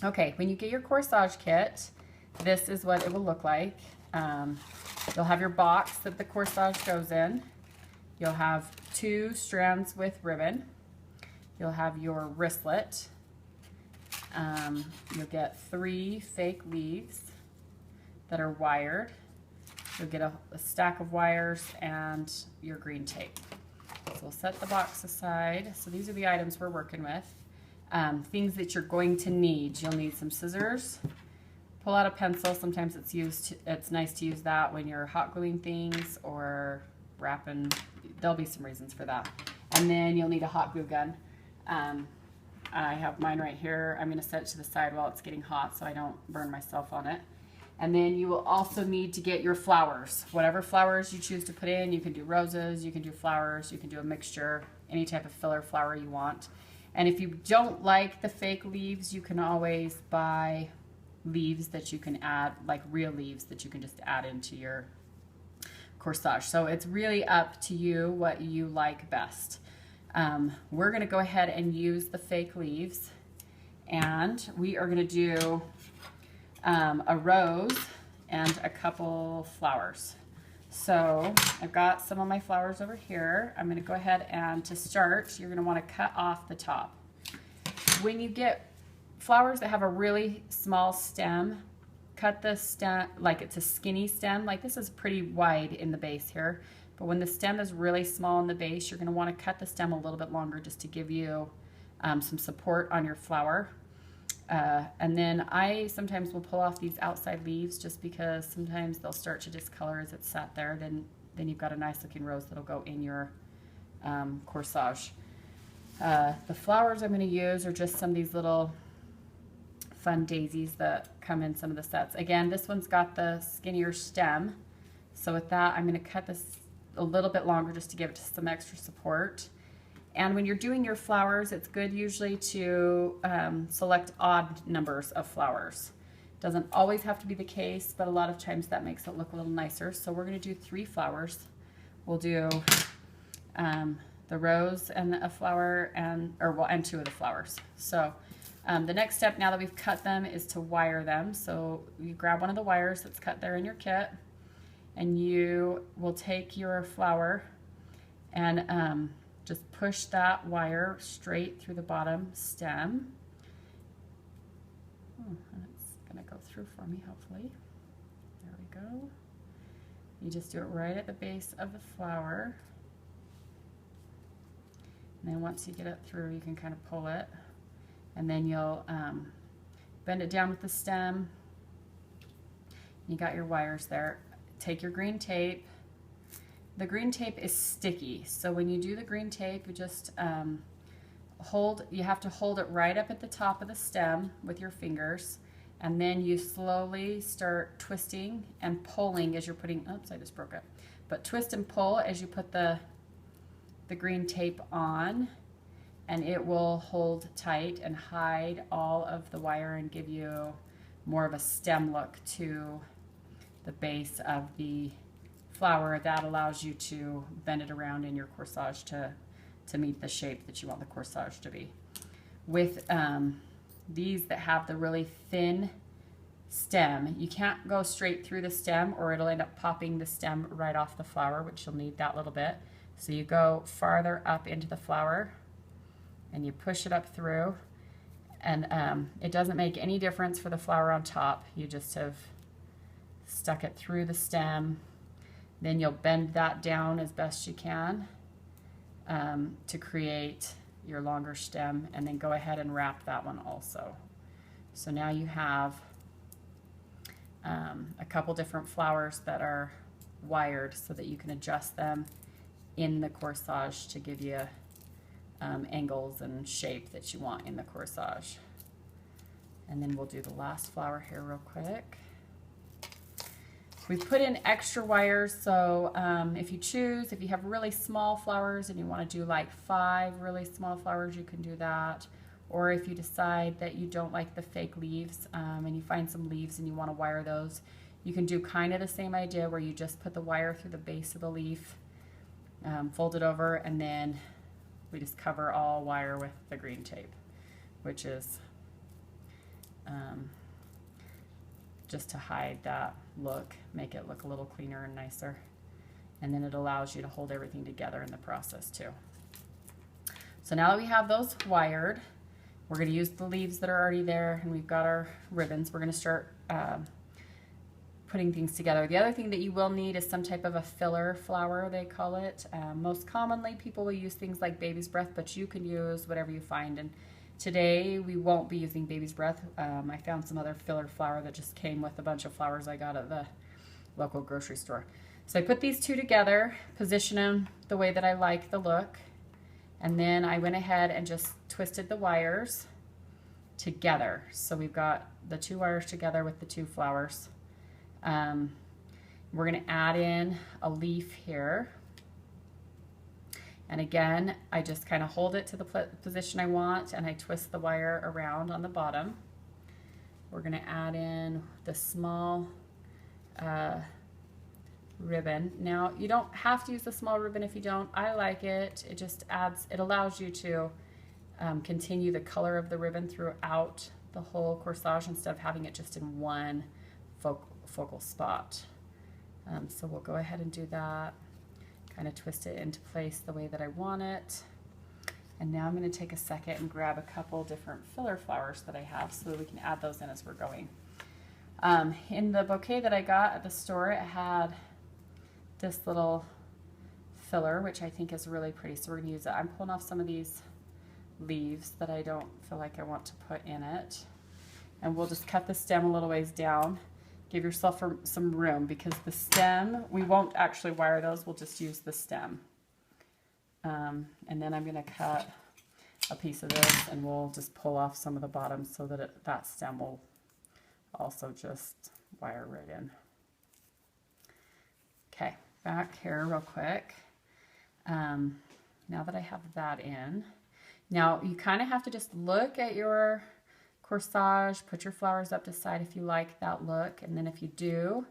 Okay, when you get your corsage kit, this is what it will look like. You'll have your box that the corsage goes in. You'll have 2 strands with ribbon. You'll have your wristlet. You'll get 3 fake leaves that are wired. You'll get a stack of wires and your green tape. So we'll set the box aside. So these are the items we're working with. Things that you're going to need. You'll need some scissors. Pull out a pencil. Sometimes it's nice to use that when you're hot gluing things or wrapping. There'll be some reasons for that. And then you'll need a hot glue gun. I have mine right here. I'm going to set it to the side while it's getting hot so I don't burn myself on it. And then you will also need to get your flowers. Whatever flowers you choose to put in, you can do roses, you can do flowers, you can do a mixture, any type of filler flower you want. And if you don't like the fake leaves, you can always buy leaves that you can add, like real leaves that you can just add into your corsage. So it's really up to you what you like best. We're going to go ahead and use the fake leaves, and we are going to do a rose and a couple flowers. So I've got some of my flowers over here. I'm going to go ahead and to start, you're going to want to cut off the top. When you get flowers that have a really small stem, cut the stem like it's a skinny stem. Like this is pretty wide in the base here. But when the stem is really small in the base, you're going to want to cut the stem a little bit longer just to give you some support on your flower. And then I sometimes will pull off these outside leaves just because sometimes they'll start to discolor as it's sat there. Then you've got a nice looking rose that'll go in your corsage. The flowers I'm going to use are just some of these little fun daisies that come in some of the sets. Again, this one's got the skinnier stem. So with that, I'm going to cut this a little bit longer just to give it some extra support. And when you're doing your flowers, it's good usually to select odd numbers of flowers. Doesn't always have to be the case, but a lot of times that makes it look a little nicer. So we're going to do 3 flowers. We'll do the rose and a flower and 2 of the flowers. So the next step, now that we've cut them, is to wire them. So you grab one of the wires that's cut there in your kit, and you will take your flower and just push that wire straight through the bottom stem. Oh, it's going to go through for me, hopefully. There we go. You just do it right at the base of the flower. And then once you get it through, you can kind of pull it. And then you'll bend it down with the stem. You got your wires there. Take your green tape. The green tape is sticky, so when you do the green tape, you just you have to hold it right up at the top of the stem with your fingers, and then you slowly start twisting and pulling as you're putting, oops, I just broke it. But twist and pull as you put the green tape on, and it will hold tight and hide all of the wire and give you more of a stem look to the base of the flower. That allows you to bend it around in your corsage to meet the shape that you want the corsage to be. With these that have the really thin stem, you can't go straight through the stem or it'll end up popping the stem right off the flower, which you'll need that little bit. So you go farther up into the flower and you push it up through, and it doesn't make any difference for the flower on top. You just have stuck it through the stem. Then you'll bend that down as best you can to create your longer stem, and then go ahead and wrap that one also. So now you have a couple different flowers that are wired so that you can adjust them in the corsage to give you angles and shape that you want in the corsage. And then we'll do the last flower here real quick. We put in extra wires, so if you have really small flowers and you want to do like 5 really small flowers, you can do that. Or if you decide that you don't like the fake leaves and you find some leaves and you want to wire those, you can do kind of the same idea where you just put the wire through the base of the leaf, fold it over, and then we just cover all wire with the green tape, which is just to hide that look, make it look a little cleaner and nicer. And then it allows you to hold everything together in the process too. So now that we have those wired, we're going to use the leaves that are already there, and we've got our ribbons. We're going to start putting things together. The other thing that you will need is some type of a filler flower, they call it. Most commonly, people will use things like baby's breath, but you can use whatever you find. And today, we won't be using baby's breath. I found some other filler flower that just came with a bunch of flowers I got at the local grocery store. So I put these two together, position them the way that I like the look, and then I went ahead and just twisted the wires together. So we've got the two wires together with the two flowers. We're going to add in a leaf here. And again, I just kind of hold it to the position I want, and I twist the wire around on the bottom. We're going to add in the small ribbon. Now, you don't have to use the small ribbon if you don't. I like it. It just adds, it allows you to continue the color of the ribbon throughout the whole corsage instead of having it just in one focal spot. So we'll go ahead and do that. Kind of twist it into place the way that I want it. And now I'm going to take a second and grab a couple different filler flowers that I have so that we can add those in as we're going. In the bouquet that I got at the store, it had this little filler, which I think is really pretty, so we're going to use it. I'm pulling off some of these leaves that I don't feel like I want to put in it. And we'll just cut the stem a little ways down. Give yourself some room, because the stem, we won't actually wire those, we'll just use the stem. And then I'm going to cut a piece of this, and we'll just pull off some of the bottom so that that stem will also just wire right in. Okay, back here real quick. Now that I have that in, now you kind of have to just look at your corsage, put your flowers up to side if you like that look, and then if you do,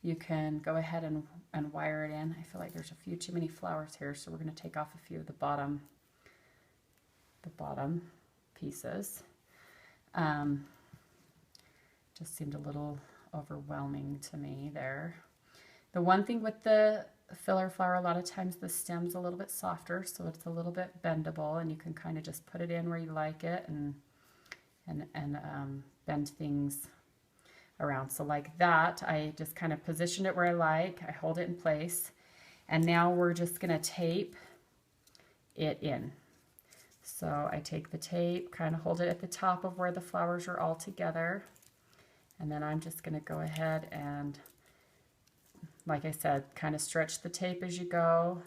you can go ahead and wire it in. I feel like there's a few too many flowers here, so we're going to take off a few of the bottom pieces. Just seemed a little overwhelming to me there. The one thing with the filler flower, a lot of times the stem's a little bit softer, so it's a little bit bendable, and you can kind of just put it in where you like it and bend things around. So like that, I just kind of positioned it where I like, I hold it in place, and now we're just going to tape it in. So I take the tape, kind of hold it at the top of where the flowers are all together, and then I'm just going to go ahead and, like I said, kind of stretch the tape as you go.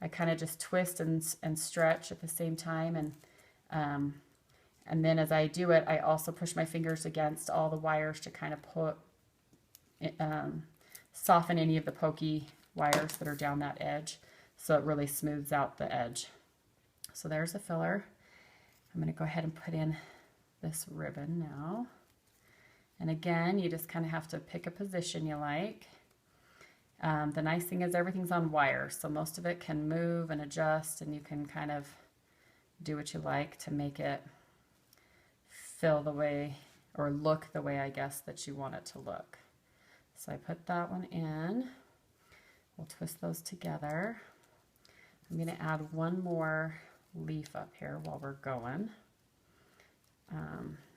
I kind of just twist and stretch at the same time, and then as I do it, I also push my fingers against all the wires to kind of soften any of the pokey wires that are down that edge, so it really smooths out the edge. So there's the filler. I'm going to go ahead and put in this ribbon now. And again, you just kind of have to pick a position you like. The nice thing is everything's on wire, so most of it can move and adjust, and you can kind of do what you like to make it fill the way, or look the way, I guess, that you want it to look. So I put that one in. We'll twist those together. I'm going to add one more leaf up here while we're going.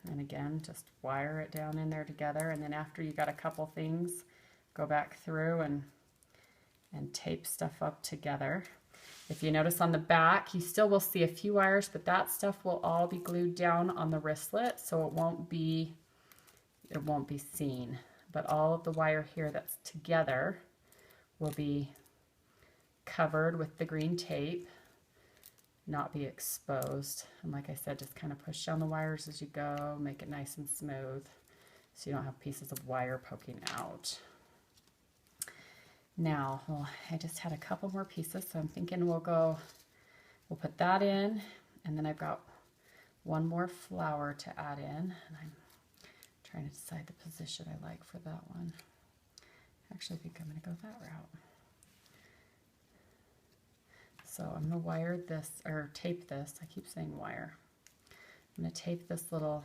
And again, just wire it down in there together, and then after you got a couple things, go back through and tape stuff up together. If you notice on the back, you still will see a few wires, but that stuff will all be glued down on the wristlet, so it won't be seen. But all of the wire here that's together will be covered with the green tape, not be exposed. And like I said, just kind of push down the wires as you go, make it nice and smooth so you don't have pieces of wire poking out. Now, well, I just had a couple more pieces, so I'm thinking we'll put that in, and then I've got one more flower to add in, and I'm trying to decide the position I like for that one. I actually think I'm going to go that route. So I'm going to wire this, or tape this, I keep saying wire. I'm going to tape this little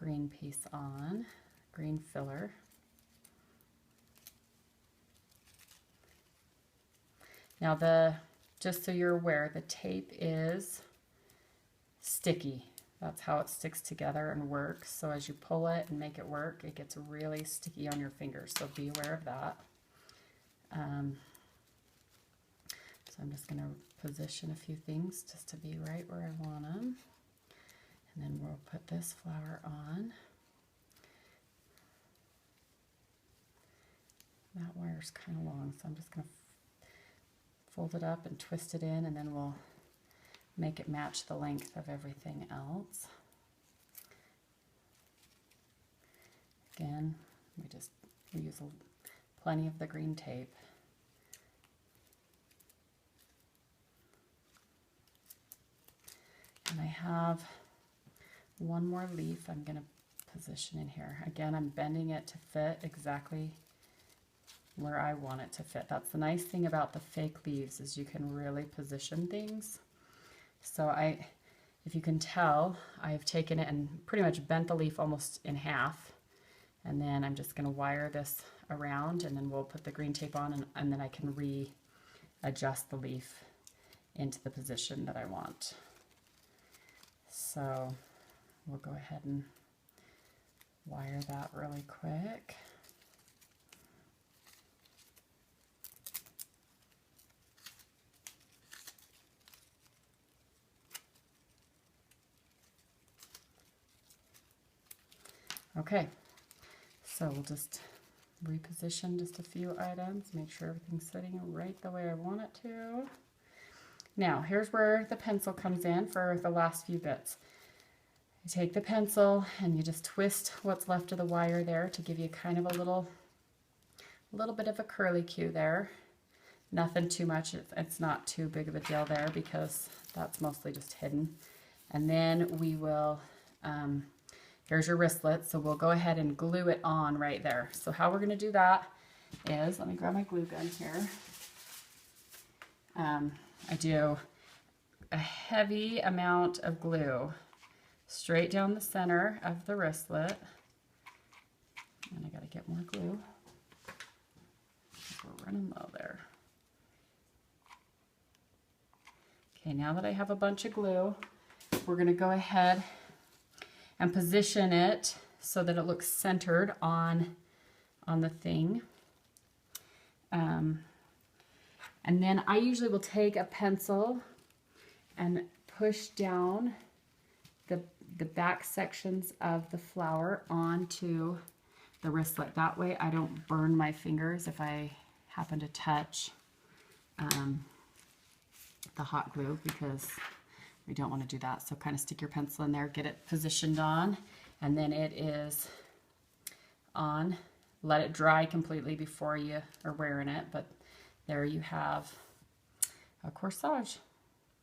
green piece on, green filler. Now just so you're aware, the tape is sticky. That's how it sticks together and works. So as you pull it and make it work, it gets really sticky on your fingers. So be aware of that. So I'm just going to position a few things just to be right where I want them. And then we'll put this flower on. That wire's kind of long, so I'm just going to fold it up and twist it in, and then we'll make it match the length of everything else. Again, we use plenty of the green tape. And I have one more leaf I'm going to position in here. Again, I'm bending it to fit exactly where I want it to fit. That's the nice thing about the fake leaves, is you can really position things. So if you can tell, I've taken it and pretty much bent the leaf almost in half. And then I'm just going to wire this around, and then we'll put the green tape on, and then I can readjust the leaf into the position that I want. So we'll go ahead and wire that really quick. Okay, so we'll just reposition just a few items, make sure everything's sitting right the way I want it to. Now, here's where the pencil comes in for the last few bits. You take the pencil and you just twist what's left of the wire there to give you kind of a little bit of a curly cue there. Nothing too much, it's not too big of a deal there because that's mostly just hidden. And then we will, here's your wristlet, so we'll go ahead and glue it on right there. So how we're going to do that is, let me grab my glue gun here. I do a heavy amount of glue straight down the center of the wristlet. And I got to get more glue. We're running low there. Okay, now that I have a bunch of glue, we're going to go ahead and position it so that it looks centered on the thing. And then I usually will take a pencil and push down the back sections of the flower onto the wristlet. That way I don't burn my fingers if I happen to touch the hot glue, because we don't want to do that. So kind of stick your pencil in there, get it positioned on, and then it is on. Let it dry completely before you are wearing it, but there you have a corsage.